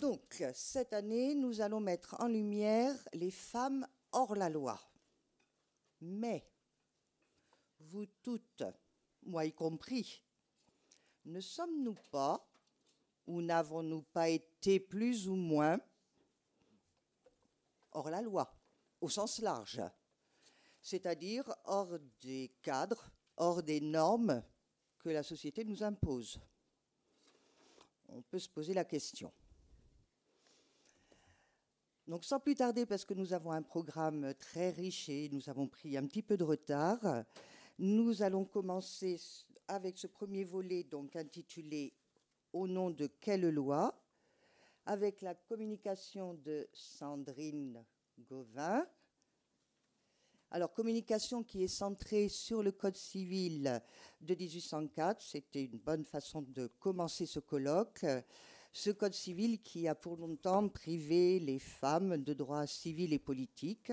Donc, cette année, nous allons mettre en lumière les femmes hors la loi. Mais, vous toutes, moi y compris, ne sommes-nous pas, ou n'avons-nous pas été plus ou moins hors la loi, au sens large, c'est-à-dire hors des cadres, hors des normes que la société nous impose? On peut se poser la question. Donc sans plus tarder, parce que nous avons un programme très riche et nous avons pris un petit peu de retard, nous allons commencer avec ce premier volet donc intitulé « Au nom de quelle loi ?», avec la communication de Sandrine Gauvin. Alors, communication qui est centrée sur le Code civil de 1804. C'était une bonne façon de commencer ce colloque. Ce Code civil qui a pour longtemps privé les femmes de droits civils et politiques.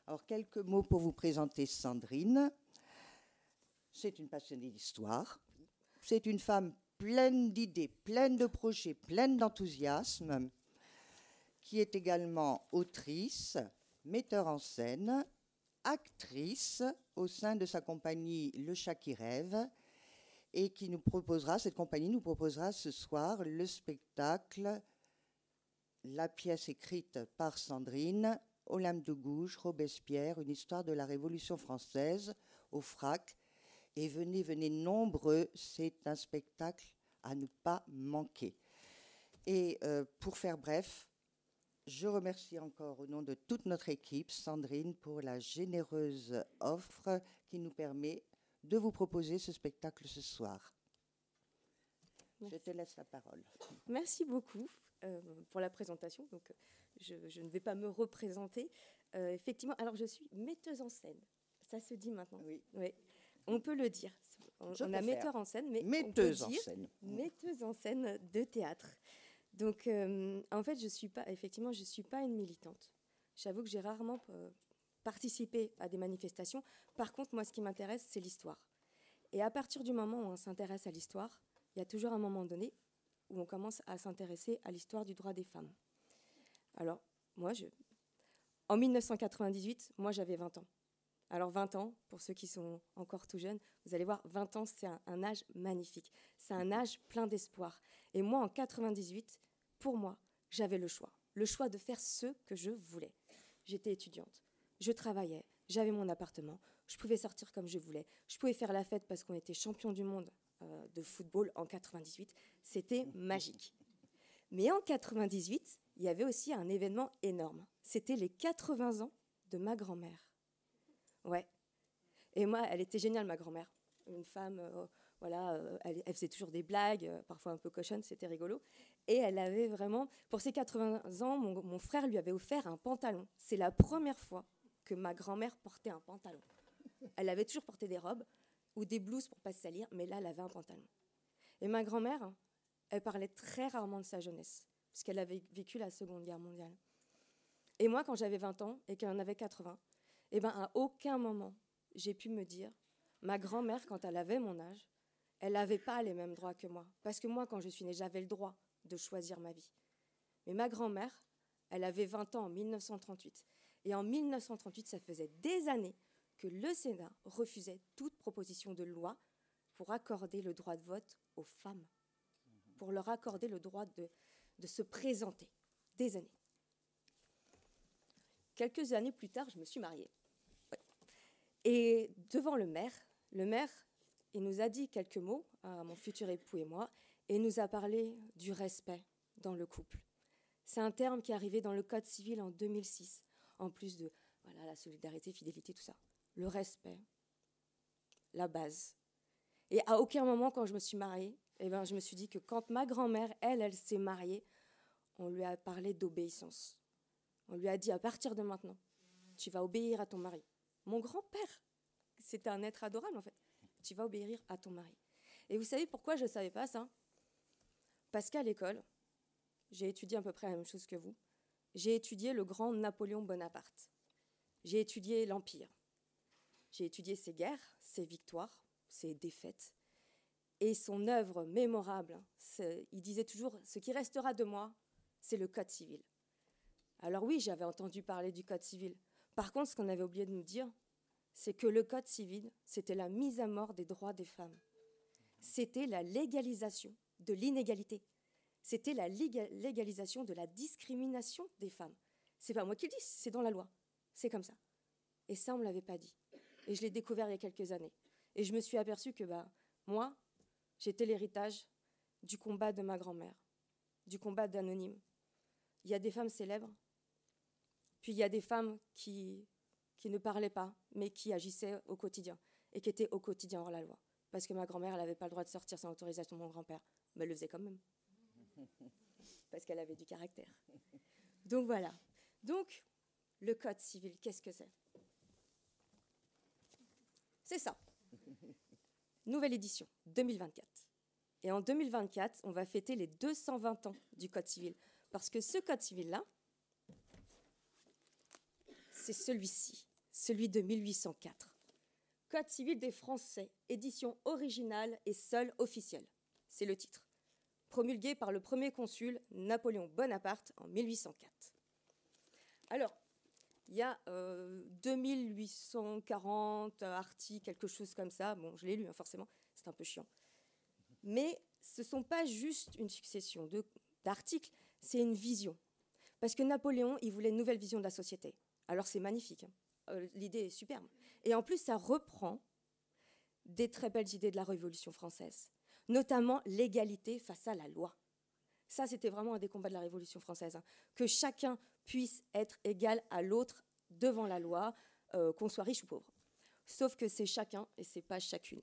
Alors, quelques mots pour vous présenter Sandrine. C'est une passionnée d'histoire. C'est une femme pleine d'idées, pleine de projets, pleine d'enthousiasme, qui est également autrice, metteur en scène, actrice au sein de sa compagnie Le Chat qui rêve, et qui nous proposera, cette compagnie nous proposera ce soir le spectacle, la pièce écrite par Sandrine, Olympe de Gouges, Robespierre, une histoire de la Révolution française, au FRAC. Et venez, venez nombreux, c'est un spectacle à ne pas manquer. Et pour faire bref, je remercie encore au nom de toute notre équipe, Sandrine, pour la généreuse offre qui nous permet de vous proposer ce spectacle ce soir. Merci. Je te laisse la parole. Merci beaucoup pour la présentation. Donc, je ne vais pas me représenter. Effectivement, alors je suis metteuse en scène. Ça se dit maintenant. Oui. Oui. On peut le dire. On a metteur en scène, mais metteuse en scène. Metteuse en scène de théâtre. Donc, en fait, je suis pas une militante. J'avoue que j'ai rarement participé à des manifestations. Par contre, moi, ce qui m'intéresse, c'est l'histoire. Et à partir du moment où on s'intéresse à l'histoire, il y a toujours un moment donné où on commence à s'intéresser à l'histoire du droit des femmes. Alors, moi, en 1998, moi, j'avais 20 ans. Alors 20 ans, pour ceux qui sont encore tout jeunes, vous allez voir, 20 ans, c'est un âge magnifique. C'est un âge plein d'espoir. Et moi, en 98, pour moi, j'avais le choix de faire ce que je voulais. J'étais étudiante, je travaillais, j'avais mon appartement, je pouvais sortir comme je voulais, je pouvais faire la fête parce qu'on était champion du monde de football en 98. C'était magique. Mais en 98, il y avait aussi un événement énorme. C'était les 80 ans de ma grand-mère. Ouais. Et moi, elle était géniale, ma grand-mère. Une femme, elle faisait toujours des blagues, parfois un peu cochonnes, c'était rigolo. Et elle avait vraiment, pour ses 80 ans, mon frère lui avait offert un pantalon. C'est la première fois que ma grand-mère portait un pantalon. Elle avait toujours porté des robes ou des blouses pour ne pas se salir, mais là, elle avait un pantalon. Et ma grand-mère, elle parlait très rarement de sa jeunesse, parce qu'elle avait vécu la Seconde Guerre mondiale. Et moi, quand j'avais 20 ans et qu'elle en avait 80, à aucun moment, j'ai pu me dire, ma grand-mère, quand elle avait mon âge, elle n'avait pas les mêmes droits que moi. Parce que moi, quand je suis née, j'avais le droit de choisir ma vie. Mais ma grand-mère, elle avait 20 ans en 1938. Et en 1938, ça faisait des années que le Sénat refusait toute proposition de loi pour accorder le droit de vote aux femmes, pour leur accorder le droit de se présenter. Des années. Quelques années plus tard, je me suis mariée. Ouais. Et devant le maire, il nous a dit quelques mots, à mon futur époux et moi, et il nous a parlé du respect dans le couple. C'est un terme qui est arrivé dans le Code civil en 2006, en plus de la solidarité, fidélité, tout ça. Le respect, la base. Et à aucun moment, quand je me suis mariée, je me suis dit que quand ma grand-mère, elle s'est mariée, on lui a parlé d'obéissance. On lui a dit, à partir de maintenant, tu vas obéir à ton mari. Mon grand-père, c'était un être adorable, en fait. Tu vas obéir à ton mari. Et vous savez pourquoi je ne savais pas ça ? Parce qu'à l'école, j'ai étudié à peu près la même chose que vous. J'ai étudié le grand Napoléon Bonaparte. J'ai étudié l'Empire. J'ai étudié ses guerres, ses victoires, ses défaites. Et son œuvre mémorable, il disait toujours, ce qui restera de moi, c'est le Code civil. Alors oui, j'avais entendu parler du Code civil. Par contre, ce qu'on avait oublié de nous dire, c'est que le Code civil, c'était la mise à mort des droits des femmes. C'était la légalisation de l'inégalité. C'était la légalisation de la discrimination des femmes. C'est pas moi qui le dis, c'est dans la loi. C'est comme ça. Et ça, on ne me l'avait pas dit. Et je l'ai découvert il y a quelques années. Et je me suis aperçue que moi, j'étais l'héritage du combat de ma grand-mère, du combat d'anonymes. Il y a des femmes célèbres, puis il y a des femmes qui ne parlaient pas, mais qui agissaient au quotidien, et qui étaient au quotidien hors la loi. Parce que ma grand-mère, elle n'avait pas le droit de sortir sans autorisation de mon grand-père. Mais elle le faisait quand même. Parce qu'elle avait du caractère. Donc voilà. Donc, le Code civil, qu'est-ce que c'est ? C'est ça. Nouvelle édition, 2024. Et en 2024, on va fêter les 220 ans du Code civil. Parce que ce Code civil-là, c'est celui-ci, celui de 1804. Code civil des Français, édition originale et seule officielle. C'est le titre. Promulgué par le premier consul Napoléon Bonaparte en 1804. Alors, il y a 2840 articles, quelque chose comme ça. Bon, je l'ai lu, forcément, c'est un peu chiant. Mais ce ne sont pas juste une succession d'articles, c'est une vision. Parce que Napoléon, il voulait une nouvelle vision de la société. Alors c'est magnifique, l'idée est superbe. Et en plus, ça reprend des très belles idées de la Révolution française, notamment l'égalité face à la loi. Ça, c'était vraiment un des combats de la Révolution française, que chacun puisse être égal à l'autre devant la loi, qu'on soit riche ou pauvre. Sauf que c'est chacun et c'est pas chacune.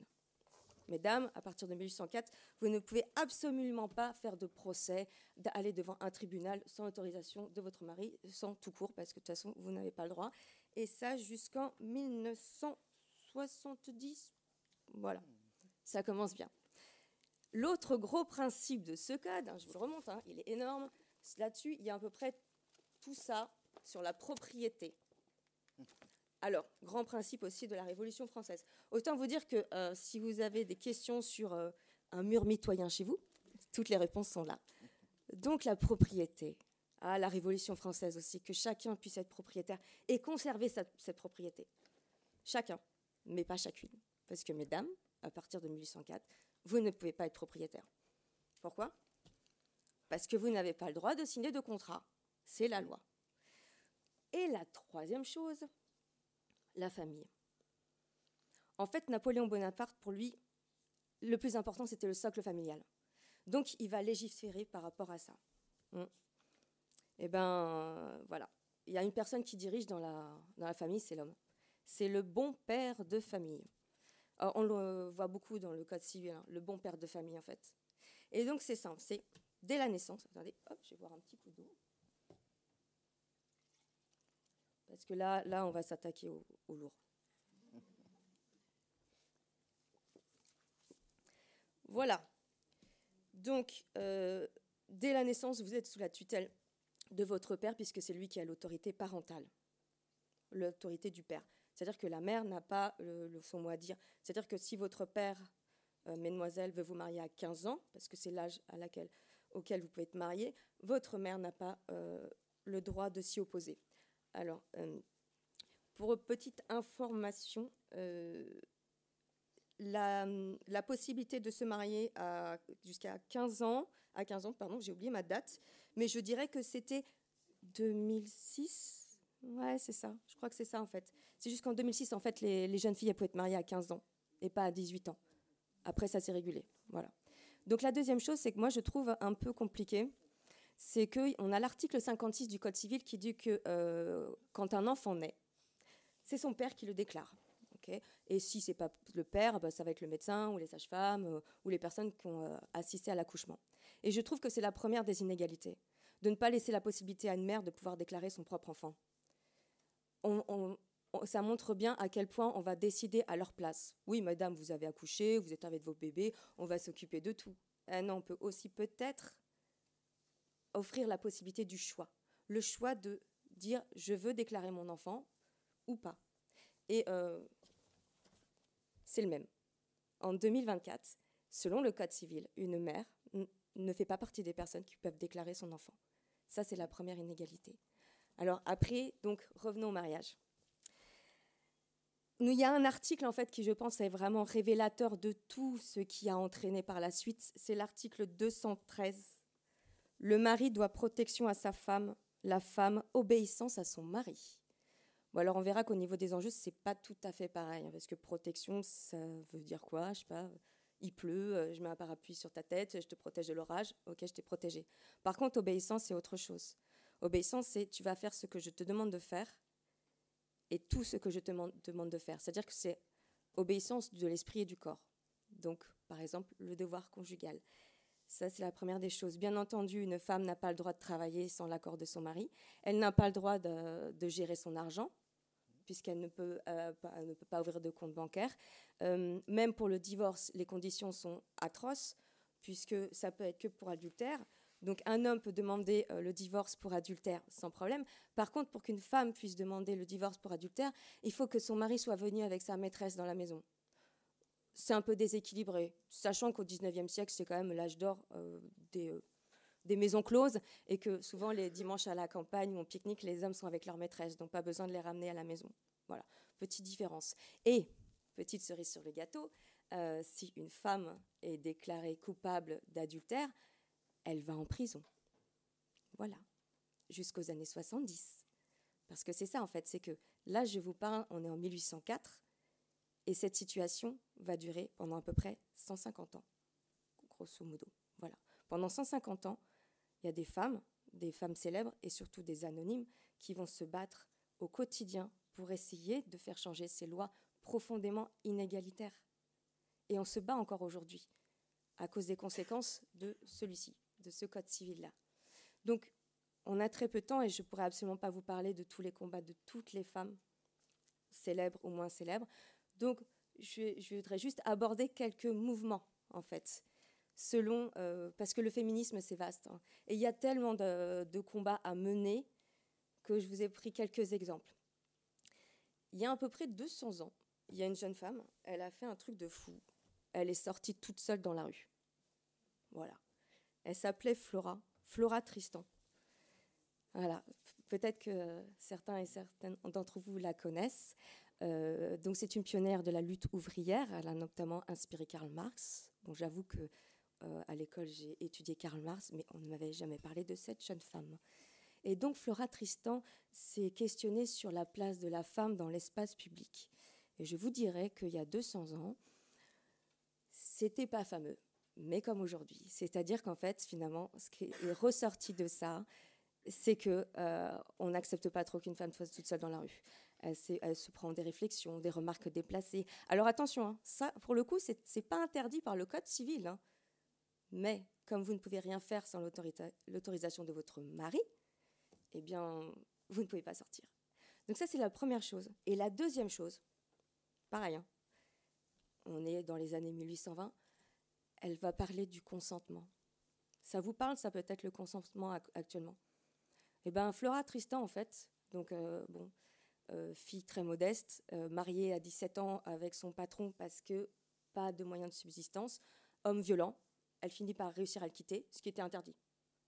Mesdames, à partir de 1804, vous ne pouvez absolument pas faire de procès, d'aller devant un tribunal sans autorisation de votre mari, sans tout court, parce que de toute façon, vous n'avez pas le droit. Et ça jusqu'en 1970. Voilà, ça commence bien. L'autre gros principe de ce code, je vous le remonte, il est énorme. Là-dessus, il y a à peu près tout ça sur la propriété. Alors, grand principe aussi de la Révolution française. Autant vous dire que si vous avez des questions sur un mur mitoyen chez vous, toutes les réponses sont là. Donc la propriété, la Révolution française aussi, que chacun puisse être propriétaire et conserver cette propriété. Chacun, mais pas chacune. Parce que, mesdames, à partir de 1804, vous ne pouvez pas être propriétaire. Pourquoi ? Parce que vous n'avez pas le droit de signer de contrat. C'est la loi. Et la troisième chose, la famille. En fait, Napoléon Bonaparte, pour lui, le plus important, c'était le socle familial. Donc, il va légiférer par rapport à ça. Et voilà. Il y a une personne qui dirige dans la famille, c'est l'homme. C'est le bon père de famille. Alors, on le voit beaucoup dans le Code civil, le bon père de famille, en fait. Et donc, c'est simple. C'est dès la naissance. Attendez, hop, je vais boire un petit coup d'eau. Parce que là on va s'attaquer au lourd. Voilà. Donc, dès la naissance, vous êtes sous la tutelle de votre père, puisque c'est lui qui a l'autorité parentale, l'autorité du père. C'est-à-dire que la mère n'a pas son mot à dire. C'est-à-dire que si votre père, mesdemoiselles, veut vous marier à 15 ans, parce que c'est l'âge auquel vous pouvez être mariée, votre mère n'a pas le droit de s'y opposer. Alors, pour petite information, la possibilité de se marier jusqu'à 15 ans, j'ai oublié ma date, mais je dirais que c'était 2006. Ouais, c'est ça. Je crois que c'est ça, en fait. C'est jusqu'en 2006, en fait, les jeunes filles elles pouvaient être mariées à 15 ans et pas à 18 ans. Après, ça s'est régulé. Voilà. Donc, la deuxième chose, c'est que moi, je trouve un peu compliqué, c'est qu'on a l'article 56 du Code civil qui dit que quand un enfant naît, c'est son père qui le déclare. Okay, et si ce n'est pas le père, ça va être le médecin ou les sages-femmes ou les personnes qui ont assisté à l'accouchement. Et je trouve que c'est la première des inégalités, de ne pas laisser la possibilité à une mère de pouvoir déclarer son propre enfant. Ça montre bien à quel point on va décider à leur place. Oui, madame, vous avez accouché, vous êtes avec vos bébés, on va s'occuper de tout. Non, on peut aussi peut-être offrir la possibilité du choix. Le choix de dire « je veux déclarer mon enfant » ou pas. Et c'est le même. En 2024, selon le Code civil, une mère ne fait pas partie des personnes qui peuvent déclarer son enfant. Ça, c'est la première inégalité. Alors après, donc, revenons au mariage. Il y a un article, en fait, qui, je pense, est vraiment révélateur de tout ce qui a entraîné par la suite. C'est l'article 213. Le mari doit protection à sa femme, la femme obéissance à son mari. Bon, alors on verra qu'au niveau des enjeux, c'est pas tout à fait pareil, parce que protection, ça veut dire quoi? Je sais pas, il pleut, je mets un parapluie sur ta tête, je te protège de l'orage, ok, je t'ai protégé. Par contre, obéissance, c'est autre chose. Obéissance, c'est tu vas faire ce que je te demande de faire et tout ce que je te demande de faire. C'est-à-dire que c'est obéissance de l'esprit et du corps. Donc, par exemple, le devoir conjugal. Ça, c'est la première des choses. Bien entendu, une femme n'a pas le droit de travailler sans l'accord de son mari. Elle n'a pas le droit de gérer son argent, puisqu'elle ne peut pas ouvrir de compte bancaire. Même pour le divorce, les conditions sont atroces, puisque ça peut être que pour adultère. Donc un homme peut demander le divorce pour adultère sans problème. Par contre, pour qu'une femme puisse demander le divorce pour adultère, il faut que son mari soit venu avec sa maîtresse dans la maison. C'est un peu déséquilibré, sachant qu'au XIXe siècle, c'est quand même l'âge d'or des maisons closes et que souvent les dimanches à la campagne ou au pique-nique, les hommes sont avec leur maîtresse, donc pas besoin de les ramener à la maison. Voilà, petite différence. Et, petite cerise sur le gâteau, si une femme est déclarée coupable d'adultère, elle va en prison. Voilà, jusqu'aux années 70. Parce que c'est ça en fait, c'est que là je vous parle, on est en 1804, et cette situation va durer pendant à peu près 150 ans, grosso modo. Voilà. Pendant 150 ans, il y a des femmes célèbres et surtout des anonymes qui vont se battre au quotidien pour essayer de faire changer ces lois profondément inégalitaires. Et on se bat encore aujourd'hui à cause des conséquences de celui-ci, de ce code civil-là. Donc, on a très peu de temps et je ne pourrais absolument pas vous parler de tous les combats de toutes les femmes, célèbres ou moins célèbres. Donc, je voudrais juste aborder quelques mouvements, en fait, selon, parce que le féminisme, c'est vaste. Hein, et il y a tellement de combats à mener que je vous ai pris quelques exemples. Il y a à peu près 200 ans, il y a une jeune femme, elle a fait un truc de fou. Elle est sortie toute seule dans la rue. Voilà. Elle s'appelait Flora Tristan. Voilà. Peut-être que certains et certaines d'entre vous la connaissent. Donc c'est une pionnière de la lutte ouvrière. Elle a notamment inspiré Karl Marx. Bon, j'avoue que à l'école j'ai étudié Karl Marx, mais on ne m'avait jamais parlé de cette jeune femme. Et donc Flora Tristan s'est questionnée sur la place de la femme dans l'espace public. Et je vous dirais qu'il y a 200 ans, c'était pas fameux, mais comme aujourd'hui. C'est-à-dire qu'en fait, finalement, ce qui est ressorti de ça, c'est que on n'accepte pas trop qu'une femme soit toute seule dans la rue. Elle se prend des réflexions, des remarques déplacées. Alors attention, hein, ça, pour le coup, c'est pas interdit par le code civil. Hein. Mais comme vous ne pouvez rien faire sans l'autorisation de votre mari, eh bien, vous ne pouvez pas sortir. Donc ça, c'est la première chose. Et la deuxième chose, pareil, hein, on est dans les années 1820, elle va parler du consentement. Ça vous parle, ça peut être le consentement actuellement. Eh bien, Flora Tristan, en fait, donc, fille très modeste, mariée à 17 ans avec son patron parce que pas de moyens de subsistance, homme violent, elle finit par réussir à le quitter, ce qui était interdit.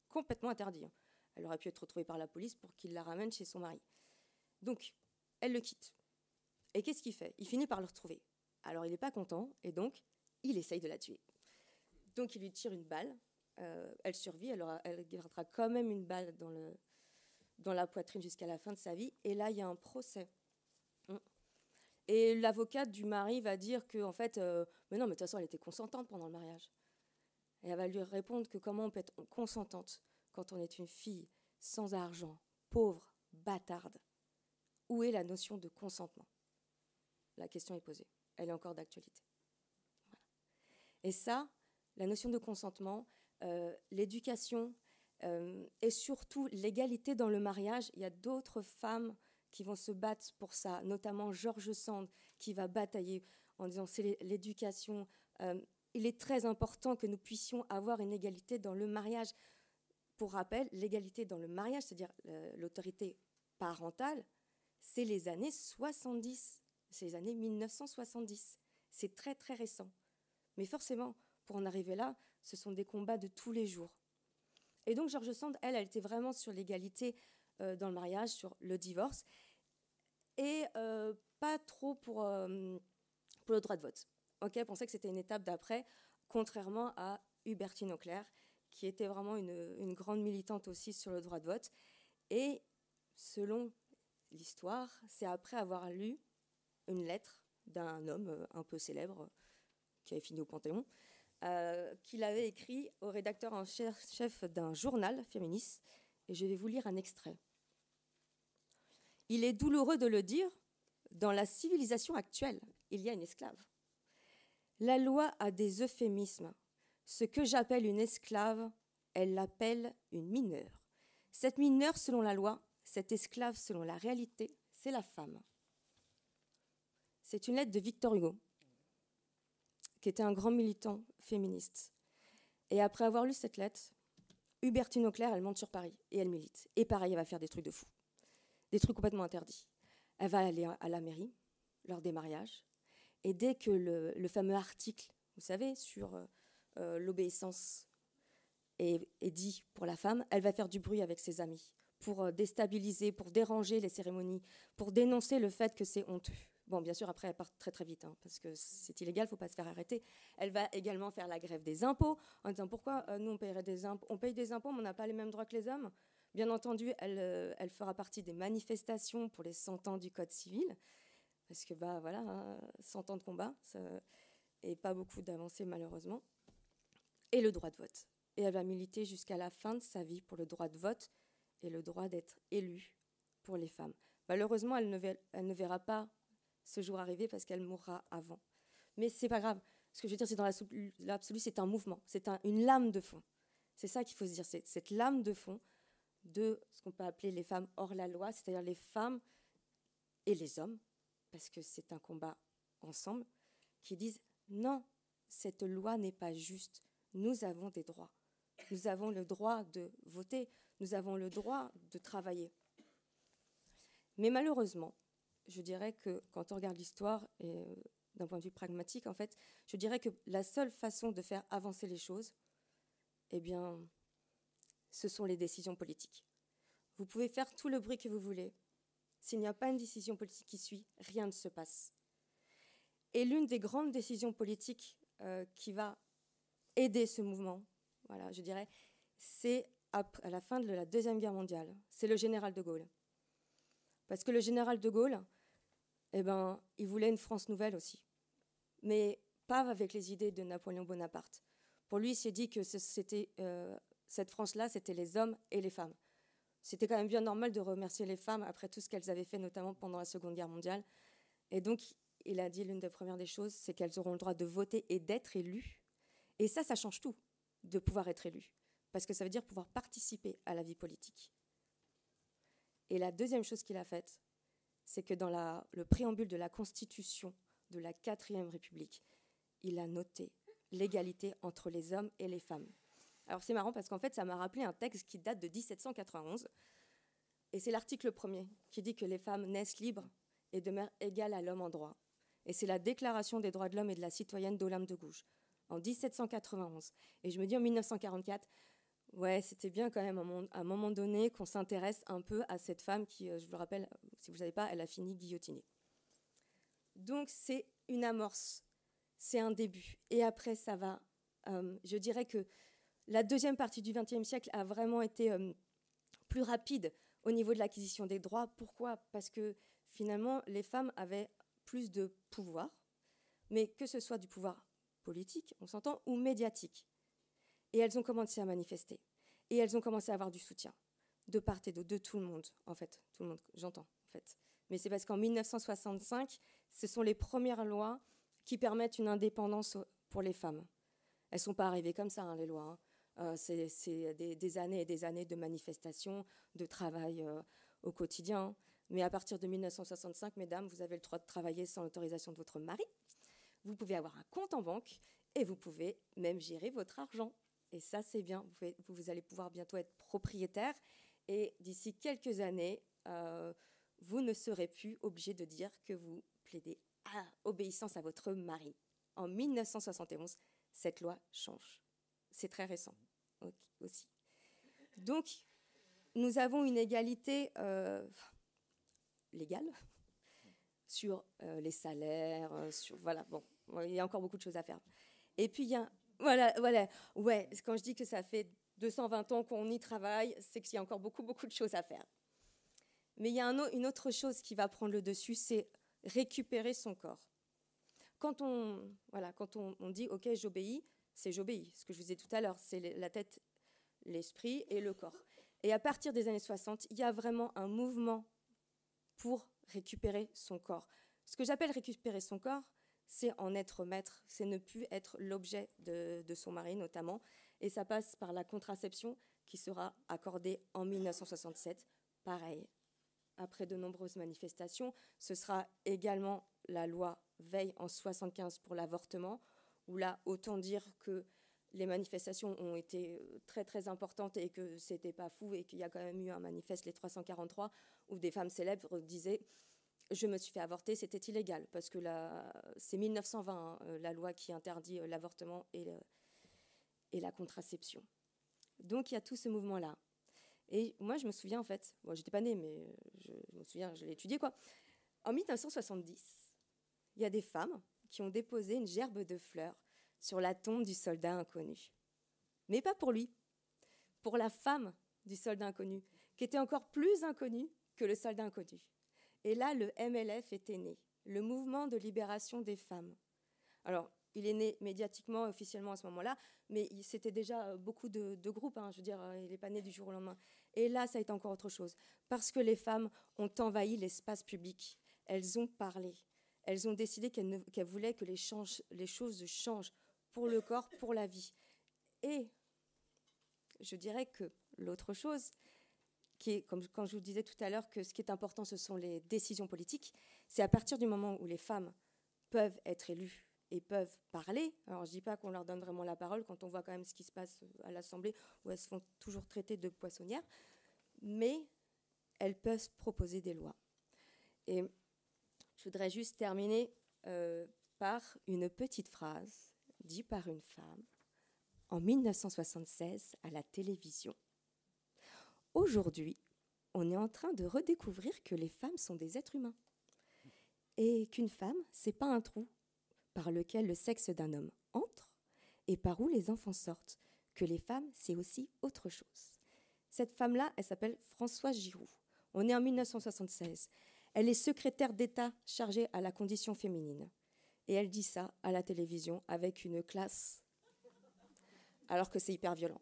Complètement interdit. Hein. Elle aurait pu être retrouvée par la police pour qu'il la ramène chez son mari. Donc, elle le quitte. Et qu'est-ce qu'il fait? Il finit par le retrouver. Alors, il n'est pas content, et donc, il essaye de la tuer. Donc, il lui tire une balle. Elle survit, elle gardera quand même une balle dans la poitrine jusqu'à la fin de sa vie. Et là, il y a un procès. Et l'avocate du mari va dire que, en fait, mais non, mais de toute façon, elle était consentante pendant le mariage. Et elle va lui répondre que comment on peut être consentante quand on est une fille sans argent, pauvre, bâtarde. Où est la notion de consentement? La question est posée. Elle est encore d'actualité. Voilà. Et ça, la notion de consentement, l'éducation et surtout l'égalité dans le mariage, il y a d'autres femmes qui vont se battre pour ça, notamment George Sand qui va batailler en disant c'est l'éducation. Il est très important que nous puissions avoir une égalité dans le mariage. Pour rappel, l'égalité dans le mariage, c'est-à-dire l'autorité parentale, c'est les années 70, c'est les années 1970. C'est très très récent. Mais forcément, pour en arriver là, ce sont des combats de tous les jours. Et donc, George Sand, elle était vraiment sur l'égalité dans le mariage, sur le divorce, et pas trop pour le droit de vote. Elle pensait que c'était une étape d'après, contrairement à Hubertine Auclair, qui était vraiment une grande militante aussi sur le droit de vote. Et selon l'histoire, c'est après avoir lu une lettre d'un homme un peu célèbre, qui avait fini au Panthéon, qu'il avait écrit au rédacteur en chef d'un journal féministe. Et je vais vous lire un extrait. « Il est douloureux de le dire, dans la civilisation actuelle, il y a une esclave. La loi a des euphémismes. Ce que j'appelle une esclave, elle l'appelle une mineure. Cette mineure selon la loi, cette esclave selon la réalité, c'est la femme. » C'est une lettre de Victor Hugo, qui était un grand militant féministe. Et après avoir lu cette lettre, Hubertine Auclair, elle monte sur Paris et elle milite. Et pareil, elle va faire des trucs de fou, des trucs complètement interdits. Elle va aller à la mairie lors des mariages. Et dès que le fameux article, vous savez, sur l'obéissance est dit pour la femme, elle va faire du bruit avec ses amis pour déstabiliser, pour déranger les cérémonies, pour dénoncer le fait que c'est honteux. Bon, bien sûr, après, elle part très, très vite, parce que c'est illégal, il ne faut pas se faire arrêter. Elle va également faire la grève des impôts, en disant pourquoi nous, on payerait des impôts. On paye des impôts, mais on n'a pas les mêmes droits que les hommes. Bien entendu, elle fera partie des manifestations pour les 100 ans du Code civil, parce que, 100 ans de combat, et pas beaucoup d'avancées, malheureusement. Et le droit de vote. Et elle va militer jusqu'à la fin de sa vie pour le droit de vote et le droit d'être élue pour les femmes. Malheureusement, elle ne verra pas ce jour arriver parce qu'elle mourra avant. Mais c'est pas grave. Ce que je veux dire, c'est dans l'absolu, c'est un mouvement, c'est une lame de fond. C'est ça qu'il faut se dire, c'est cette lame de fond de ce qu'on peut appeler les femmes hors la loi, c'est-à-dire les femmes et les hommes, parce que c'est un combat ensemble, qui disent non, cette loi n'est pas juste. Nous avons des droits. Nous avons le droit de voter, nous avons le droit de travailler. Mais malheureusement, je dirais que quand on regarde l'histoire, et d'un point de vue pragmatique, en fait, je dirais que la seule façon de faire avancer les choses, eh bien, ce sont les décisions politiques. Vous pouvez faire tout le bruit que vous voulez. S'il n'y a pas une décision politique qui suit, rien ne se passe. Et l'une des grandes décisions politiques qui va aider ce mouvement, voilà, je dirais, c'est à la fin de la Deuxième Guerre mondiale. C'est le général de Gaulle. Parce que le général de Gaulle, il voulait une France nouvelle aussi. Mais pas avec les idées de Napoléon Bonaparte. Pour lui, il s'est dit que cette France-là, c'était les hommes et les femmes. C'était quand même bien normal de remercier les femmes après tout ce qu'elles avaient fait, notamment pendant la Seconde Guerre mondiale. Et donc, il a dit l'une des premières des choses, c'est qu'elles auront le droit de voter et d'être élues. Et ça change tout, de pouvoir être élues. Parce que ça veut dire pouvoir participer à la vie politique. Et la deuxième chose qu'il a faite, c'est que dans le préambule de la Constitution de la 4e République, il a noté l'égalité entre les hommes et les femmes. Alors c'est marrant parce qu'en fait, ça m'a rappelé un texte qui date de 1791, et c'est l'article 1er qui dit que les femmes naissent libres et demeurent égales à l'homme en droit. Et c'est la Déclaration des droits de l'homme et de la citoyenne d'Olympe de Gouges, en 1791. Et je me dis en 1944, ouais, c'était bien quand même à un moment donné qu'on s'intéresse un peu à cette femme qui, je vous le rappelle, si vous ne savez pas, elle a fini guillotinée. Donc c'est une amorce, c'est un début. Et après, ça va, je dirais que la deuxième partie du XXe siècle a vraiment été plus rapide au niveau de l'acquisition des droits. Pourquoi ? Parce que finalement, les femmes avaient plus de pouvoir, mais que ce soit du pouvoir politique, on s'entend, ou médiatique. Et elles ont commencé à manifester. Et elles ont commencé à avoir du soutien, de part et d'autre, de tout le monde, en fait. Tout le monde, j'entends, en fait. Mais c'est parce qu'en 1965, ce sont les premières lois qui permettent une indépendance pour les femmes. Elles ne sont pas arrivées comme ça, les lois. C'est des années et des années de manifestations, de travail au quotidien. Mais à partir de 1965, mesdames, vous avez le droit de travailler sans l'autorisation de votre mari. Vous pouvez avoir un compte en banque et vous pouvez même gérer votre argent. Et ça, c'est bien. Vous allez pouvoir bientôt être propriétaire. Et d'ici quelques années, vous ne serez plus obligé de dire que vous plaidez à obéissance à votre mari. En 1971, cette loi change. C'est très récent aussi. Donc, nous avons une égalité légale sur les salaires, voilà, bon, il y a encore beaucoup de choses à faire. Et puis, il y a, ouais, quand je dis que ça fait 220 ans qu'on y travaille, c'est qu'il y a encore beaucoup de choses à faire. Mais il y a une autre chose qui va prendre le dessus, c'est récupérer son corps. Quand on dit « ok, j'obéis », c'est « j'obéis ». Ce que je vous disais tout à l'heure, c'est la tête, l'esprit et le corps. Et à partir des années 60, il y a vraiment un mouvement pour récupérer son corps. Ce que j'appelle récupérer son corps, c'est en être maître, c'est ne plus être l'objet de son mari notamment. Et ça passe par la contraception qui sera accordée en 1967. Pareil, après de nombreuses manifestations, ce sera également la loi Veil en 1975 pour l'avortement, où là, autant dire que les manifestations ont été très très importantes et que c'était pas fou et qu'il y a quand même eu un manifeste, les 343, où des femmes célèbres disaient « je me suis fait avorter, c'était illégal » parce que c'est 1920 la loi qui interdit l'avortement et la contraception. Donc il y a tout ce mouvement-là. Et moi je me souviens en fait, moi j'étais pas née mais je me souviens, je l'ai étudié quoi. En 1970, il y a des femmes qui ont déposé une gerbe de fleurs sur la tombe du soldat inconnu. Mais pas pour lui, pour la femme du soldat inconnu, qui était encore plus inconnue que le soldat inconnu. Et là, le MLF était né, le mouvement de libération des femmes. Alors, il est né médiatiquement, officiellement à ce moment-là, mais c'était déjà beaucoup de groupes, hein, je veux dire, il n'est pas né du jour au lendemain. Et là, ça a été encore autre chose, parce que les femmes ont envahi l'espace public, elles ont parlé, elles ont décidé qu'elles voulaient que les choses changent pour le corps, pour la vie. Et je dirais que l'autre chose, qui est, comme quand je vous disais tout à l'heure, que ce qui est important, ce sont les décisions politiques, c'est à partir du moment où les femmes peuvent être élues et peuvent parler. Alors, je ne dis pas qu'on leur donne vraiment la parole quand on voit quand même ce qui se passe à l'Assemblée, où elles se font toujours traiter de poissonnières, mais elles peuvent proposer des lois. Et je voudrais juste terminer par une petite phrase dite par une femme en 1976 à la télévision. Aujourd'hui, on est en train de redécouvrir que les femmes sont des êtres humains et qu'une femme, c'est pas un trou par lequel le sexe d'un homme entre et par où les enfants sortent, que les femmes, c'est aussi autre chose. Cette femme-là, elle s'appelle Françoise Giroud. On est en 1976. Elle est secrétaire d'État chargée à la condition féminine. Et elle dit ça à la télévision avec une classe, alors que c'est hyper violent.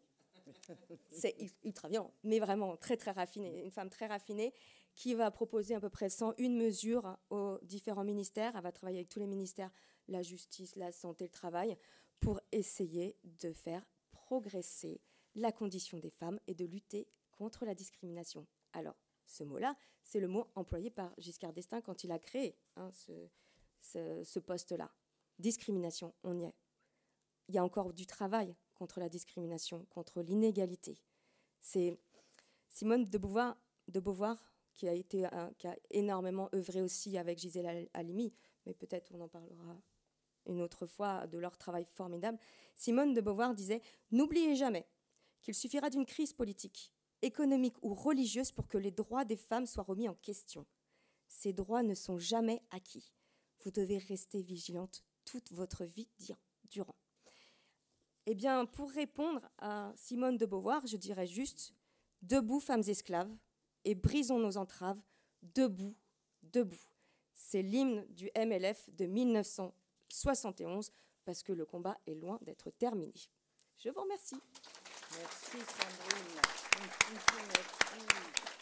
C'est ultra violent, mais vraiment très très raffinée. Une femme très raffinée qui va proposer à peu près 101 mesures aux différents ministères. Elle va travailler avec tous les ministères, la justice, la santé, le travail, pour essayer de faire progresser la condition des femmes et de lutter contre la discrimination. Alors, ce mot-là, c'est le mot employé par Giscard d'Estaing quand il a créé ce poste-là. Discrimination, on y est. Il y a encore du travail contre la discrimination, contre l'inégalité. C'est Simone de Beauvoir qui a énormément œuvré aussi avec Gisèle Halimi, mais peut-être on en parlera une autre fois de leur travail formidable. Simone de Beauvoir disait « N'oubliez jamais qu'il suffira d'une crise politique, économique ou religieuse pour que les droits des femmes soient remis en question. Ces droits ne sont jamais acquis. Vous devez rester vigilante toute votre vie durant. » Eh bien, pour répondre à Simone de Beauvoir, je dirais juste « Debout, femmes esclaves, et brisons nos entraves, debout, debout ». C'est l'hymne du MLF de 1971, parce que le combat est loin d'être terminé. Je vous remercie. Merci Sandrine. Merci.